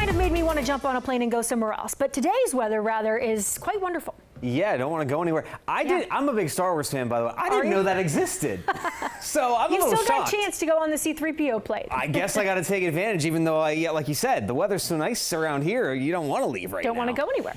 might have made me want to jump on a plane and go somewhere else. But today's weather, rather, is quite wonderful. Yeah, I don't want to go anywhere. I'm a big Star Wars fan, by the way. I didn't know that existed. So I'm a little shocked. You still got a chance to go on the C-3PO plane. I guess I got to take advantage, even though, like you said, the weather's so nice around here, you don't want to leave right now. Don't want to go anywhere.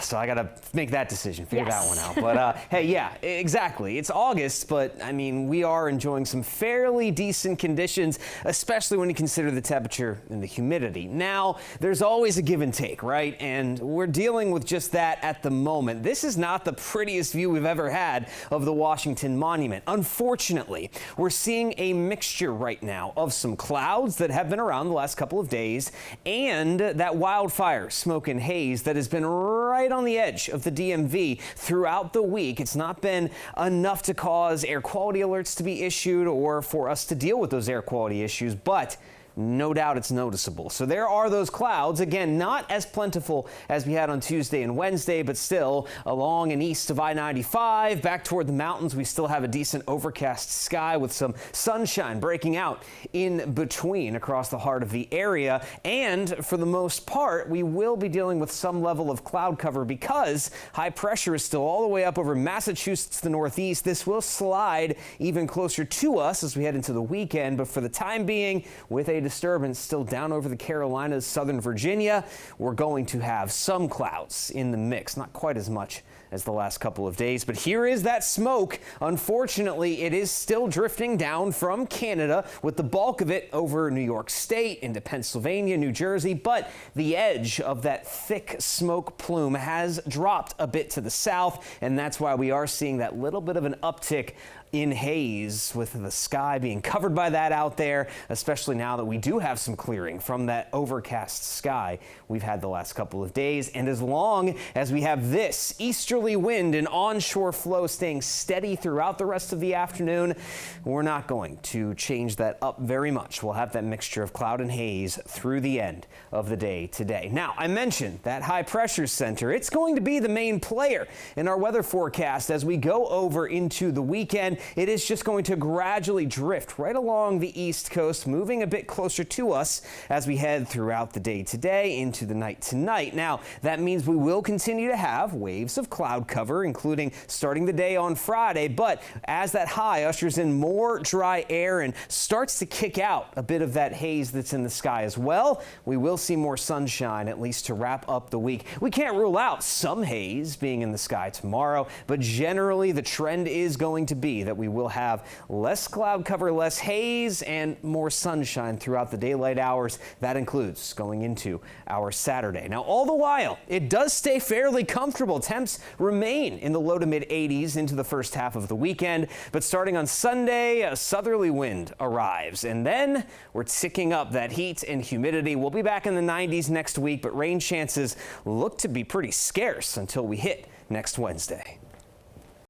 So I got to make that decision, figure that one out. But hey, yeah, exactly. It's August, but I mean, we are enjoying some fairly decent conditions, especially when you consider the temperature and the humidity. Now, there's always a give and take, right? And we're dealing with just that at the moment. This is not the prettiest view we've ever had of the Washington Monument. Unfortunately, we're seeing a mixture right now of some clouds that have been around the last couple of days and that wildfire smoke and haze that has been right on the edge of the DMV throughout the week. It's not been enough to cause air quality alerts to be issued or for us to deal with those air quality issues, but no doubt it's noticeable. So there are those clouds. Again, not as plentiful as we had on Tuesday and Wednesday, but still along and east of I-95, back toward the mountains, we still have a decent overcast sky with some sunshine breaking out in between across the heart of the area. And for the most part, we will be dealing with some level of cloud cover because high pressure is still all the way up over Massachusetts to the northeast. This will slide even closer to us as we head into the weekend, but for the time being, with a disturbance still down over the Carolinas, southern Virginia, we're going to have some clouds in the mix, not quite as much as the last couple of days. But here is that smoke. Unfortunately, it is still drifting down from Canada, with the bulk of it over New York State into Pennsylvania, New Jersey. But the edge of that thick smoke plume has dropped a bit to the south, and that's why we are seeing that little bit of an uptick in haze, with the sky being covered by that out there, especially now that we do have some clearing from that overcast sky we've had the last couple of days. And as long as we have this easterly wind and onshore flow staying steady throughout the rest of the afternoon, we're not going to change that up very much. We'll have that mixture of cloud and haze through the end of the day today. Now, I mentioned that high pressure center. It's going to be the main player in our weather forecast as we go over into the weekend. It is just going to gradually drift right along the east coast, moving a bit closer to us as we head throughout the day today into the night tonight. Now, that means we will continue to have waves of cloud cover, including starting the day on Friday. But as that high ushers in more dry air and starts to kick out a bit of that haze that's in the sky as well, we will see more sunshine, at least to wrap up the week. We can't rule out some haze being in the sky tomorrow, but generally the trend is going to be that we will have less cloud cover, less haze, and more sunshine throughout the daylight hours. That includes going into our Saturday. Now, all the while, it does stay fairly comfortable. Temps remain in the low to mid 80s into the first half of the weekend, but starting on Sunday, a southerly wind arrives, and then we're ticking up that heat and humidity. We'll be back in the 90s next week, but rain chances look to be pretty scarce until we hit next Wednesday.